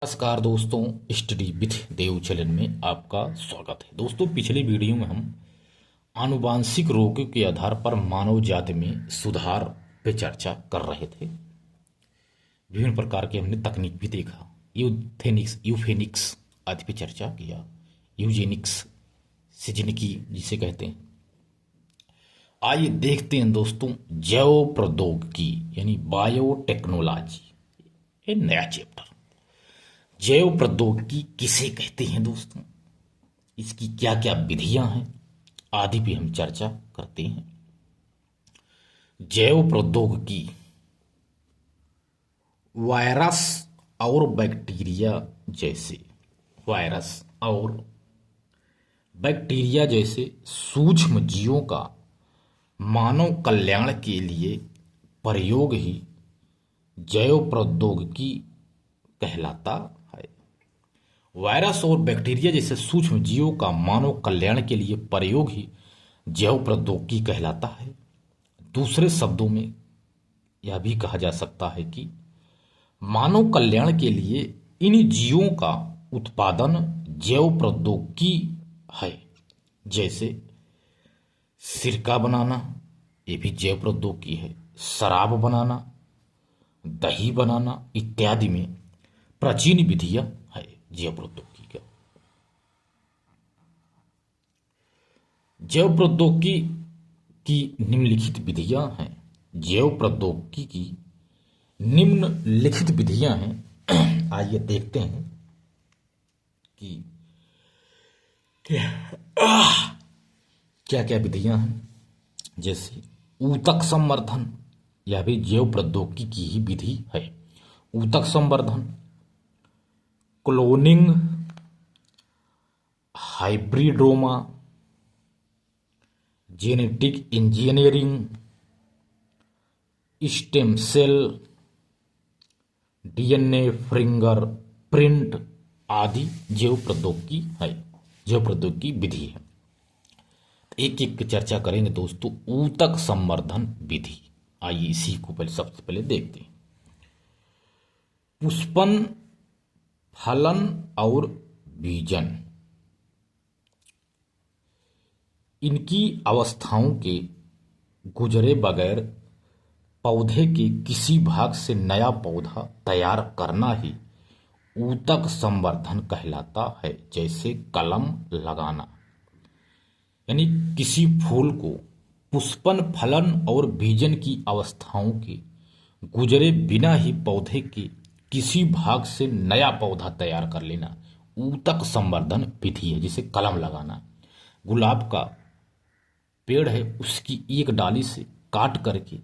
नमस्कार दोस्तों, study with Dev channel में आपका स्वागत है। दोस्तों, पिछले वीडियो में हम आनुवांशिक रोगों के आधार पर मानव जाति में सुधार पे चर्चा कर रहे थे। विभिन्न प्रकार के हमने तकनीक भी देखा, यूफेनिक्स आदि पे चर्चा किया, यूजेनिक्स, सिजनिकी जिसे कहते हैं। आइए देखते हैं दोस्तों, जैव प्रौद्योगिकी यानी बायोटेक्नोलॉजी, ये नया चैप्टर। जैव प्रौद्योगिकी किसे कहते हैं दोस्तों, इसकी क्या क्या विधियां हैं आदि भी हम चर्चा करते हैं। जैव प्रौद्योगिकी वायरस और बैक्टीरिया जैसे सूक्ष्म जीवों का मानव कल्याण के लिए प्रयोग ही जैव प्रौद्योगिकी कहलाता है। वायरस और बैक्टीरिया जैसे सूक्ष्म जीवों का मानव कल्याण के लिए प्रयोग ही जैव प्रौद्योगिकी कहलाता है। दूसरे शब्दों में यह भी कहा जा सकता है कि मानव कल्याण के लिए इन जीवों का उत्पादन जैव प्रौद्योगिकी है। जैसे सिरका बनाना, ये भी जैव प्रौद्योगिकी है। शराब बनाना, दही बनाना इत्यादि में प्राचीन विधियां है जैव प्रौद्योगिकी का। जैव प्रौद्योगिकी की निम्नलिखित विधियां हैं। जैव प्रौद्योगिकी की निम्नलिखित विधियां हैं। आइए देखते हैं कि क्या क्या विधियां हैं। जैसे ऊतक संवर्धन, यह भी जैव प्रौद्योगिकी की ही विधि है। ऊतक संवर्धन, cloning, hybridoma, genetic engineering, stem cell, DNA fingerprint आदि जैव प्रौद्योगिकी है, जैव प्रौद्योगिकी विधि है। एक एक चर्चा करेंगे दोस्तों। ऊतक संवर्धन विधि, आइए इसी को सबसे पहले देखते हैं। पुष्पन, फलन और बीजन, इनकी अवस्थाओं के गुजरे बगैर पौधे के किसी भाग से नया पौधा तैयार करना ही ऊतक संवर्धन कहलाता है। जैसे कलम लगाना, यानी किसी फूल को पुष्पन, फलन और बीजन की अवस्थाओं के गुजरे बिना ही पौधे के किसी भाग से नया पौधा तैयार कर लेना ऊतक संवर्धन विधि है। जिसे कलम लगाना, गुलाब का पेड़ है, उसकी एक डाली से काट करके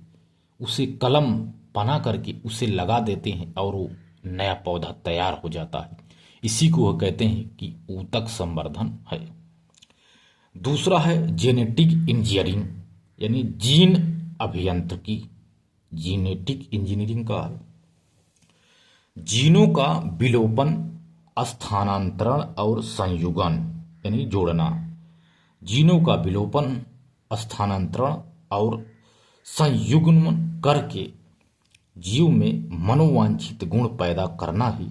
उसे कलम बना करके उसे लगा देते हैं और वो नया पौधा तैयार हो जाता है। इसी को वह कहते हैं कि ऊतक संवर्धन है। दूसरा है जेनेटिक इंजीनियरिंग, यानी जीन अभियांत्रिकी, जेनेटिक इंजीनियरिंग का है। जीनों का विलोपन, स्थानांतरण और संयुगन, यानी जोड़ना। जीनों का विलोपन, स्थानांतरण और संयुग्मन करके जीव में मनोवांछित गुण पैदा करना ही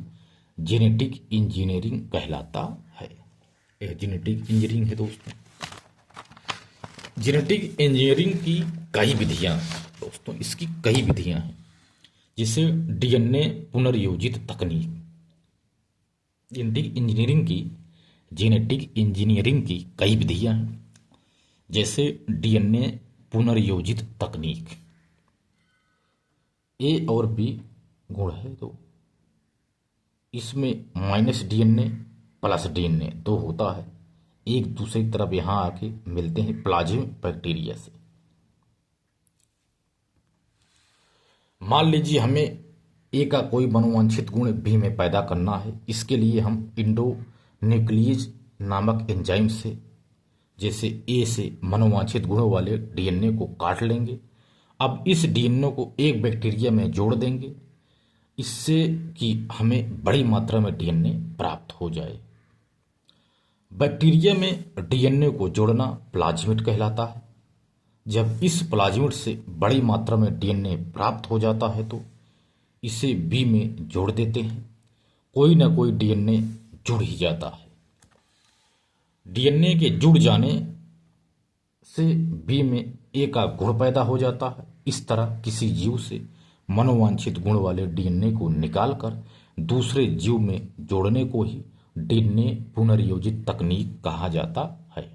जेनेटिक इंजीनियरिंग कहलाता है। यह जेनेटिक इंजीनियरिंग है दोस्तों। जेनेटिक इंजीनियरिंग की कई विधियां दोस्तों, इसकी कई विधियां हैं। जिसे डीएनए पुनर्योजित तकनीक, जेनेटिक इंजीनियरिंग की कई विधियां हैं। जैसे डीएनए पुनर्योजित तकनीक, ए और बी गुण है तो इसमें माइनस डीएनए प्लस डीएनए दो होता है, एक दूसरे की तरफ यहां आके मिलते हैं प्लाज्म बैक्टीरिया से। मान लीजिए हमें ए का कोई मनोवांछित गुण बी में पैदा करना है। इसके लिए हम इंडोन्यूक्लियेज नामक एंजाइम से, जैसे ए से मनोवांछित गुणों वाले डीएनए को काट लेंगे। अब इस डीएनए को एक बैक्टीरिया में जोड़ देंगे, इससे कि हमें बड़ी मात्रा में डीएनए प्राप्त हो जाए। बैक्टीरिया में डीएनए को जोड़ना प्लाज्मिड कहलाता है। जब इस प्लाज्मिड से बड़ी मात्रा में डीएनए प्राप्त हो जाता है तो इसे बी में जोड़ देते हैं। कोई ना कोई डीएनए जुड़ ही जाता है। डीएनए के जुड़ जाने से बी में ए का गुण पैदा हो जाता है। इस तरह किसी जीव से मनोवांछित गुण वाले डीएनए को निकालकर दूसरे जीव में जोड़ने को ही डीएनए पुनर्योजित तकनीक कहा जाता है।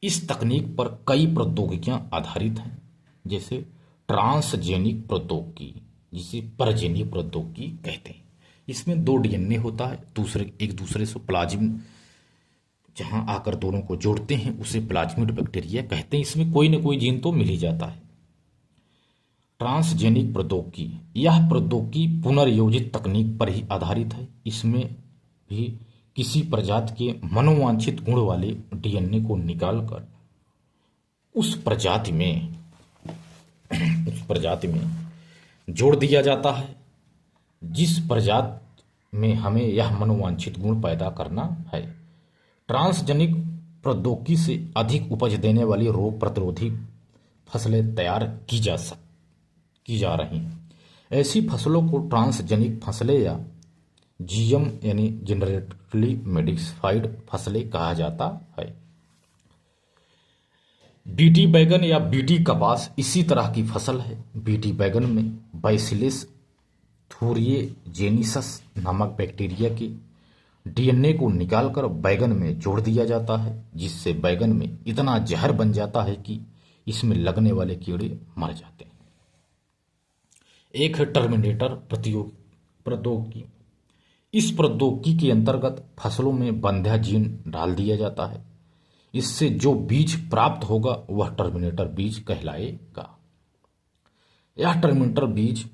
इस तकनीक पर कई प्रौद्योगिकियां आधारित हैं, जैसे ट्रांसजेनिक प्रौद्योगिकी, जिसे परजेनिक प्रौद्योगिकी कहते हैं। इसमें दो डीएनए होता है, एक दूसरे से प्लाज्म जहां आकर दोनों को जोड़ते हैं उसे प्लाज्मिड बैक्टीरिया कहते हैं। इसमें कोई ना कोई जीन तो मिल ही जाता है। ट्रांसजेनिक प्रौद्योगिकी, यह प्रौद्योगिकी पुनर्योजित तकनीक पर ही आधारित है। इसमें भी किसी प्रजाति के मनोवांछित गुण वाले डीएनए को निकालकर उस प्रजाति में जोड़ दिया जाता है, जिस प्रजाति में हमें यह मनोवांछित गुण पैदा करना है। ट्रांसजेनिक प्रौद्योगिकी से अधिक उपज देने वाली रोग प्रतिरोधी फसलें तैयार की जा रही हैं। ऐसी फसलों को ट्रांसजेनिक फसलें या जीएम यानी जेनेटिकली मॉडिफाइड फसलें कहा जाता है। बीटी बैगन या बीटी कपास इसी तरह की फसल है। बीटी बैगन में बैसिलस थूरिएजेनिसस नामक बैक्टीरिया के डीएनए को निकालकर बैगन में जोड़ दिया जाता है, जिससे बैगन में इतना जहर बन जाता है कि इसमें लगने वाले कीड़े मर जाते हैं। एक है टर्मिनेटर प्रौद्योगिकी। इस प्रौद्योगिकी के अंतर्गत फसलों में बंध्या जीन डाल दिया जाता है। इससे जो बीज प्राप्त होगा वह टर्मिनेटर बीज कहलाएगा। यह टर्मिनेटर बीज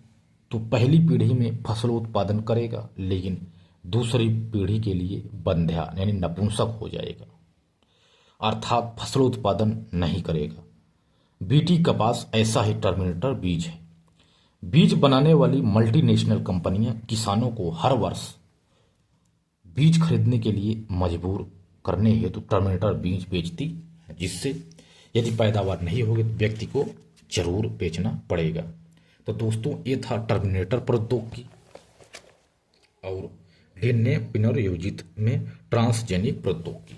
तो पहली पीढ़ी में फसलों उत्पादन करेगा, लेकिन दूसरी पीढ़ी के लिए बंध्या यानी नपुंसक हो जाएगा, अर्थात फसलों उत्पादन नहीं करेगा। बीटी कपास ऐसा ही टर्मिनेटर बीज है। बीज बनाने वाली मल्टीनेशनल कंपनियां किसानों को हर वर्ष बीज खरीदने के लिए मजबूर करने हेतु टर्मिनेटर बीज बेचती है, जिससे यदि पैदावार नहीं होगी तो व्यक्ति को जरूर बेचना पड़ेगा। तो दोस्तों, ये था टर्मिनेटर प्रौद्योगिकी और डीएनए पुनर्योजित में ट्रांसजेनिक प्रौद्योगिकी।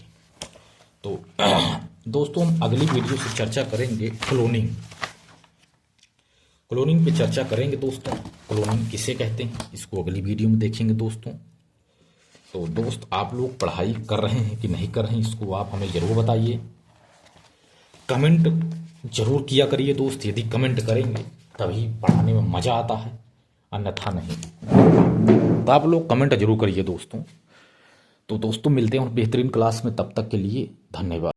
तो दोस्तों, हम अगली वीडियो से चर्चा करेंगे क्लोनिंग पे चर्चा करेंगे। दोस्तों, क्लोनिंग किसे कहते हैं इसको अगली वीडियो में देखेंगे दोस्तों। तो दोस्त, आप लोग पढ़ाई कर रहे हैं कि नहीं कर रहे हैं इसको आप हमें ज़रूर बताइए। कमेंट जरूर किया करिए दोस्त, यदि कमेंट करेंगे तभी पढ़ाने में मज़ा आता है, अन्यथा नहीं। तो आप लोग कमेंट जरूर करिए दोस्तों। तो दोस्तों, मिलते हैं बेहतरीन क्लास में, तब तक के लिए धन्यवाद।